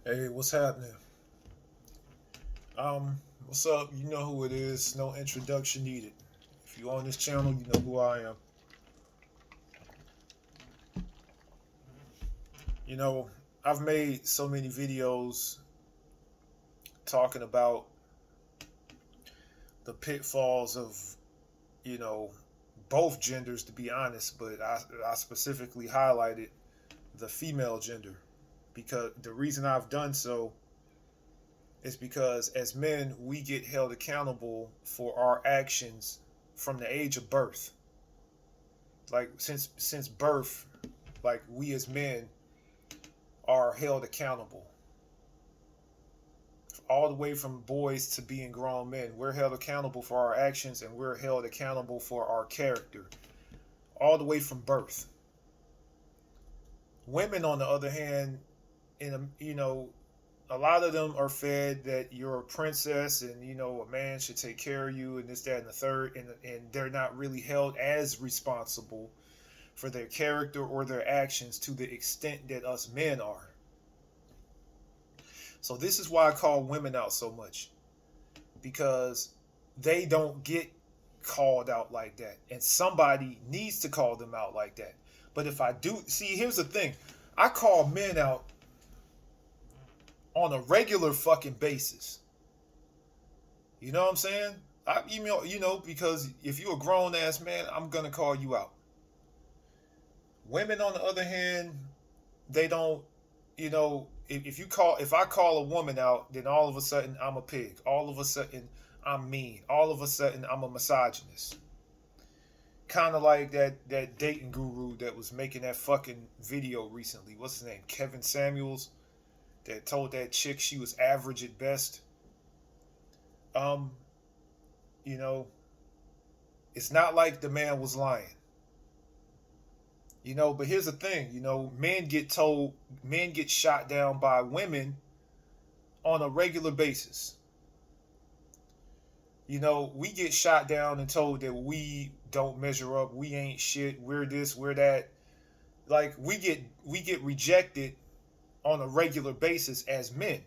Hey, what's happening? What's up? You know who it is. No introduction needed. If you're on this channel, you know who I am. You know, I've made so many videos talking about the pitfalls of, you know, both genders, to be honest, but I specifically highlighted the female gender because the reason I've done so is because as men, we get held accountable for our actions from the age of birth. Like since birth, like we as men are held accountable all the way from boys to being grown men. We're held accountable for our actions and we're held accountable for our character all the way from birth. Women, on the other hand, a lot of them are fed that you're a princess and a man should take care of you and this, that, and the third, and they're not really held as responsible for their character or their actions to the extent that us men are. So this is why I call women out so much, because they don't get called out like that, and somebody needs to call them out like that. But if I do, see, here's the thing: I call men out on a regular fucking basis. You know what I'm saying? I email, because if you're a grown ass man, I'm gonna call you out. Women, on the other hand, they don't. If I call a woman out, then all of a sudden I'm a pig. All of a sudden I'm mean. All of a sudden I'm a misogynist. Kind of like that dating guru that was making that fucking video recently. What's his name? Kevin Samuels, that told that chick she was average at best. Um, you know, it's not like the man was lying. But here's the thing, men get shot down by women on a regular basis. We get shot down and told that we don't measure up, we ain't shit, we're this, we're that. Like we get rejected on a regular basis as men.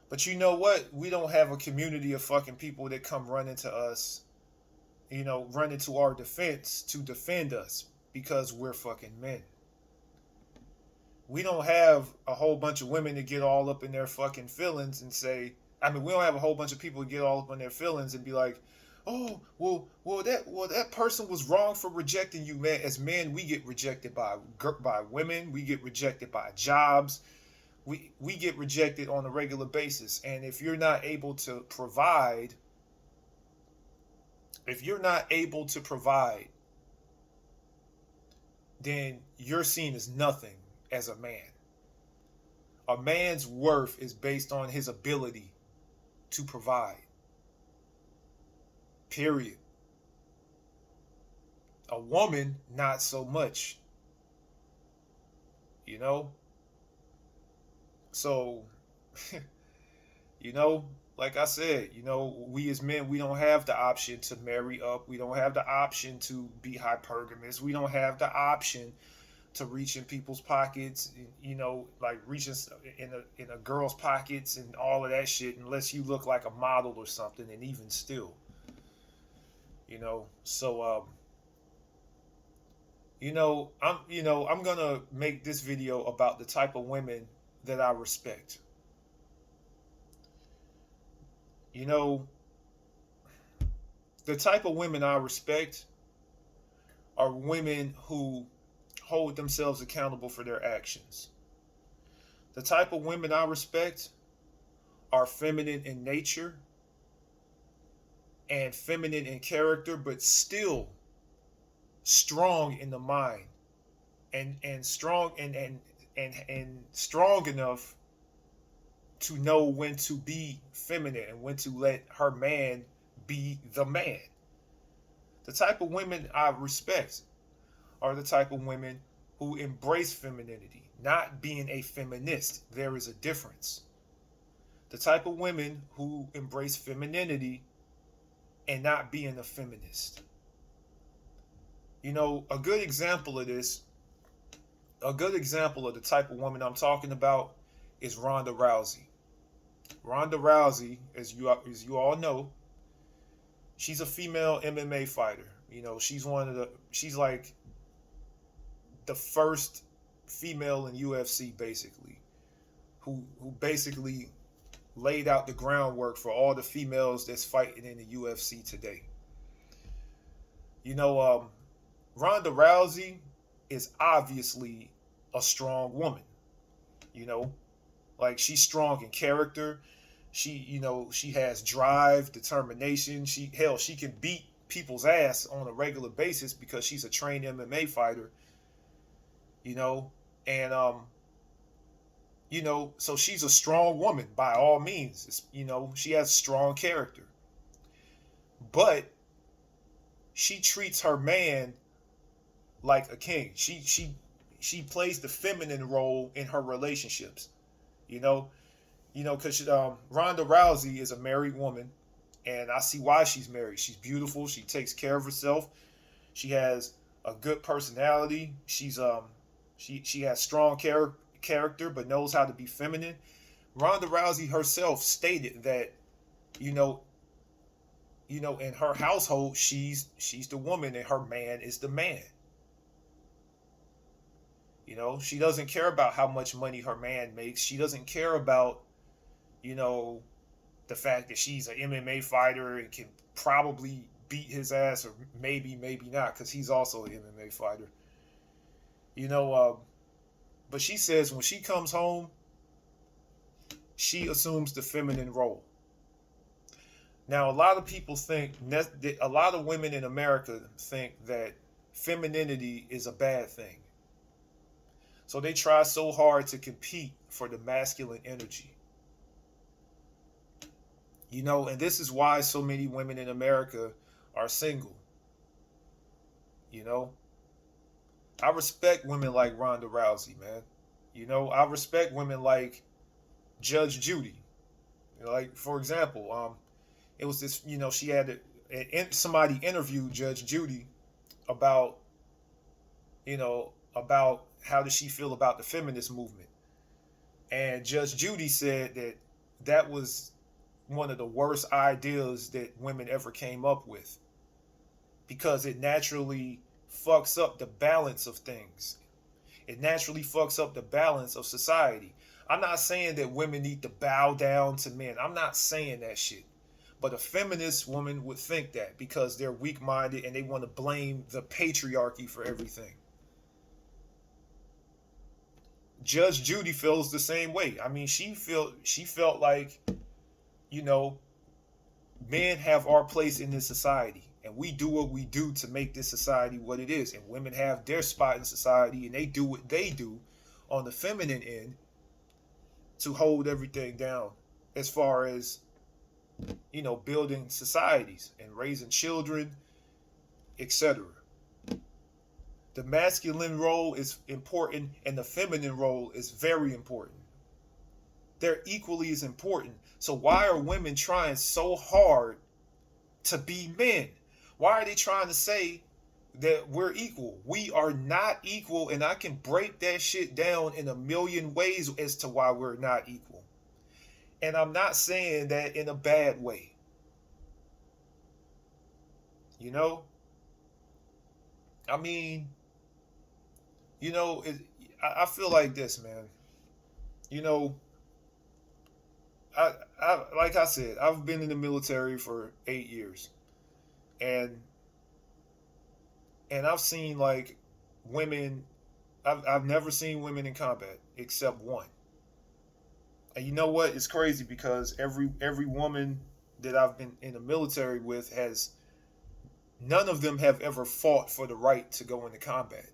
But you know what? We don't have a community of fucking people that come running to us, running to our defense to defend us because we're fucking men. We don't have a whole bunch of women that get all up in their fucking feelings and say, we don't have a whole bunch of people that get all up in their feelings and be like, oh, that person was wrong for rejecting you, man. As men, we get rejected by women, we get rejected by jobs, we get rejected on a regular basis. And if you're not able to provide, then you're seen as nothing as a man. A man's worth is based on his ability to provide. Period. A woman, not so much. You know? So, like I said, we as men, we don't have the option to marry up. We don't have the option to be hypergamous. We don't have the option to reach in people's pockets, like reaching in a girl's pockets and all of that shit, unless you look like a model or something. And even still, so I'm gonna make this video about the type of women that I respect. You know, the type of women I respect are women who hold themselves accountable for their actions. The type of women I respect are feminine in nature and feminine in character, but still strong in the mind and strong and strong enough to know when to be feminine and when to let her man be the man. The type of women I respect are the type of women who embrace femininity, not being a feminist. There is a difference. The type of women who embrace femininity and not being a feminist. A good example of this, a good example of the type of woman I'm talking about is Ronda Rousey. Ronda Rousey, as you all know, she's a female MMA fighter. You know, she's like the first female in UFC basically, who basically laid out the groundwork for all the females that's fighting in the UFC today. You know, Ronda Rousey is obviously a strong woman. You know, like she's strong in character. She has drive, determination. She can beat people's ass on a regular basis because she's a trained MMA fighter. You know, and so she's a strong woman by all means. She has strong character, but she treats her man like a king. She plays the feminine role in her relationships. You know, because Ronda Rousey is a married woman, and I see why she's married. She's beautiful. She takes care of herself. She has a good personality. She has strong character, but knows how to be feminine. Ronda Rousey herself stated that, in her household, she's the woman and her man is the man. She doesn't care about how much money her man makes. She doesn't care about, the fact that she's an MMA fighter and can probably beat his ass, or maybe not, because he's also an MMA fighter. But she says when she comes home, she assumes the feminine role. Now, a lot of people a lot of women in America think that femininity is a bad thing. So they try so hard to compete for the masculine energy. And this is why so many women in America are single. I respect women like Ronda Rousey, man. I respect women like Judge Judy. Like, for example, it was this, she had somebody interviewed Judge Judy about, about how does she feel about the feminist movement. And Judge Judy said that was one of the worst ideas that women ever came up with, because it naturally fucks up the balance of things. It naturally fucks up the balance of society. I'm not saying that women need to bow down to men. I'm not saying that shit. But a feminist woman would think that because they're weak-minded and they want to blame the patriarchy for everything. Judge Judy feels the same way. I mean, she felt like, men have our place in this society, and we do what we do to make this society what it is. And women have their spot in society, and they do what they do on the feminine end to hold everything down as far as, building societies and raising children, etc. The masculine role is important, and the feminine role is very important. They're equally as important. So why are women trying so hard to be men? Why are they trying to say that we're equal? We are not equal, and I can break that shit down in a million ways as to why we're not equal. And I'm not saying that in a bad way. I mean, I feel like this, man. I like I said, I've been in the military for 8 years, and I've seen like women. I've never seen women in combat except one. And you know what? It's crazy because every woman that I've been in the military with none of them have ever fought for the right to go into combat,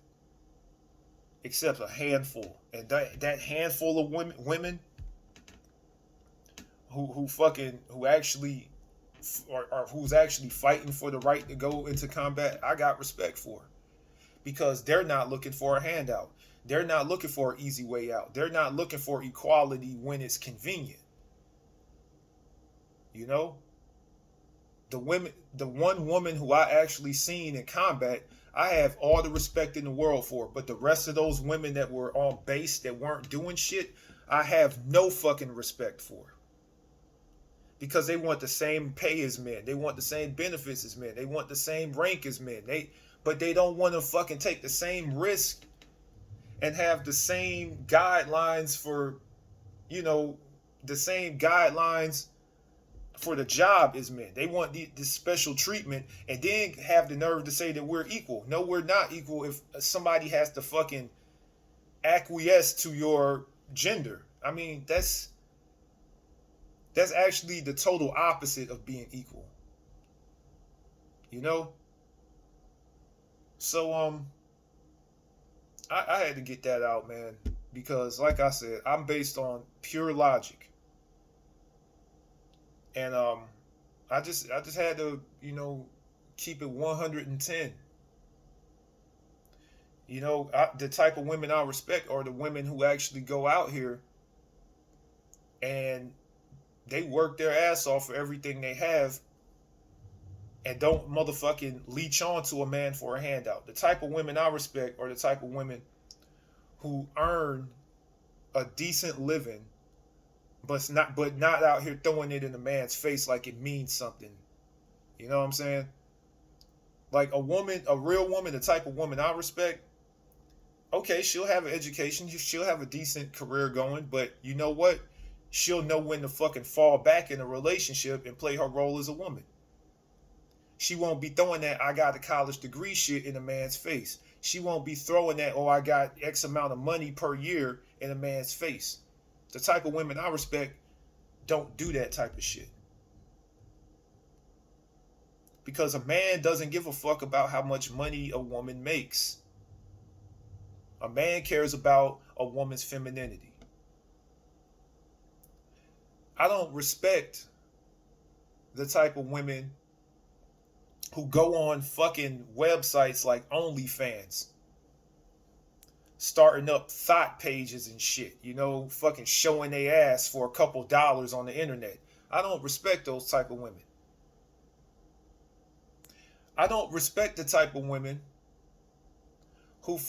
except a handful. And that handful of women who's actually fighting for the right to go into combat, I got respect for, because they're not looking for a handout. They're not looking for an easy way out. They're not looking for equality when it's convenient. The one woman who I actually seen in combat, I have all the respect in the world for. But the rest of those women that were on base that weren't doing shit, I have no fucking respect for. Because they want the same pay as men. They want the same benefits as men. They want the same rank as men. But they don't want to fucking take the same risk and have the same guidelines for, you know, the same guidelines for the job as men. They want this special treatment and then have the nerve to say that we're equal. No, we're not equal if somebody has to fucking acquiesce to your gender. I mean, that's actually the total opposite of being equal. You know? So I had to get that out, man, because like I said, I'm based on pure logic. And I just had to, keep it 110. The type of women I respect are the women who actually go out here and they work their ass off for everything they have and don't motherfucking leech on to a man for a handout. The type of women I respect are the type of women who earn a decent living, but not out here throwing it in a man's face like it means something. You know what I'm saying? Like a real woman, the type of woman I respect, okay, she'll have an education, she'll have a decent career going, but you know what? She'll know when to fucking fall back in a relationship and play her role as a woman. She won't be throwing that I got a college degree shit in a man's face. She won't be throwing that, oh, I got X amount of money per year in a man's face. The type of women I respect don't do that type of shit. Because a man doesn't give a fuck about how much money a woman makes. A man cares about a woman's femininity. I don't respect the type of women who go on fucking websites like OnlyFans, starting up thought pages and shit, fucking showing their ass for a couple dollars on the internet. I don't respect those type of women. I don't respect the type of women who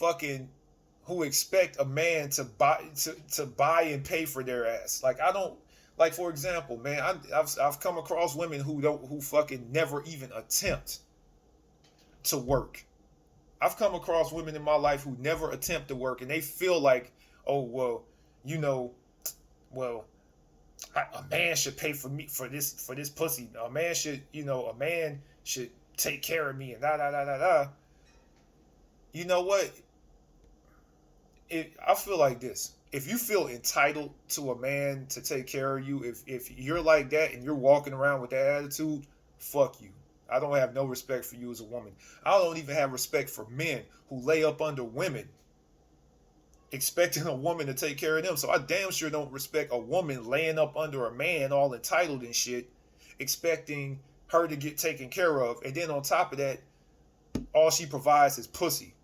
expect a man to buy and pay for their ass. Like I don't like, for example, man, I've come across women who fucking never even attempt to work. I've come across women in my life who never attempt to work, and they feel like, oh well, a man should pay for me for this pussy. A man should take care of me and da da da da da. You know what? I feel like this. If you feel entitled to a man to take care of you, if you're like that and you're walking around with that attitude, fuck you. I don't have no respect for you as a woman. I don't even have respect for men who lay up under women expecting a woman to take care of them. So I damn sure don't respect a woman laying up under a man all entitled and shit, expecting her to get taken care of. And then on top of that, all she provides is pussy.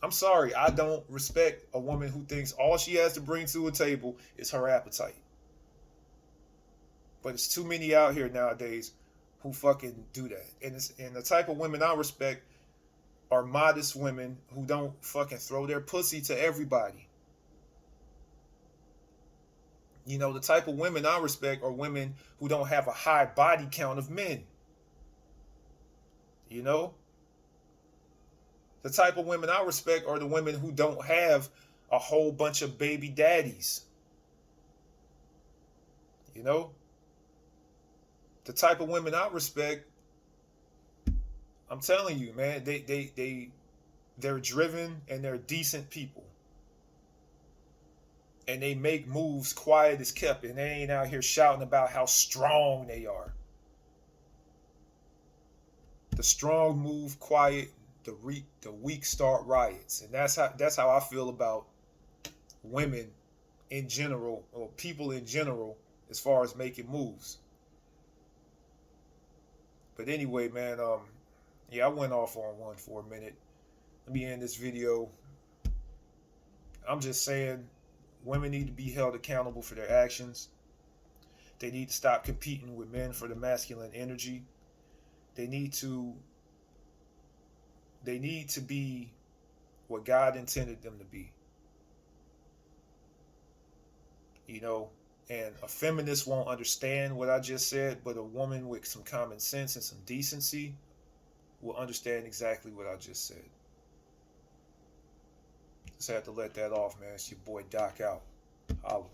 I'm sorry, I don't respect a woman who thinks all she has to bring to a table is her appetite. But it's too many out here nowadays who fucking do that. And the type of women I respect are modest women who don't fucking throw their pussy to everybody. The type of women I respect are women who don't have a high body count of men. The type of women I respect are the women who don't have a whole bunch of baby daddies. The type of women I respect, I'm telling you, man, they're driven and they're decent people. And they make moves quiet as kept, and they ain't out here shouting about how strong they are. The strong move quiet, the weak start riots. And that's how I feel about women in general, or people in general, as far as making moves. But anyway, man, I went off on one for a minute. Let me end this video. I'm just saying, women need to be held accountable for their actions. They need to stop competing with men for the masculine energy. They need to be what God intended them to be. you know. And a feminist won't understand what I just said, but a woman with some common sense and some decency will understand exactly what I just said. Just had to let that off, man. It's your boy Doc out. Holla.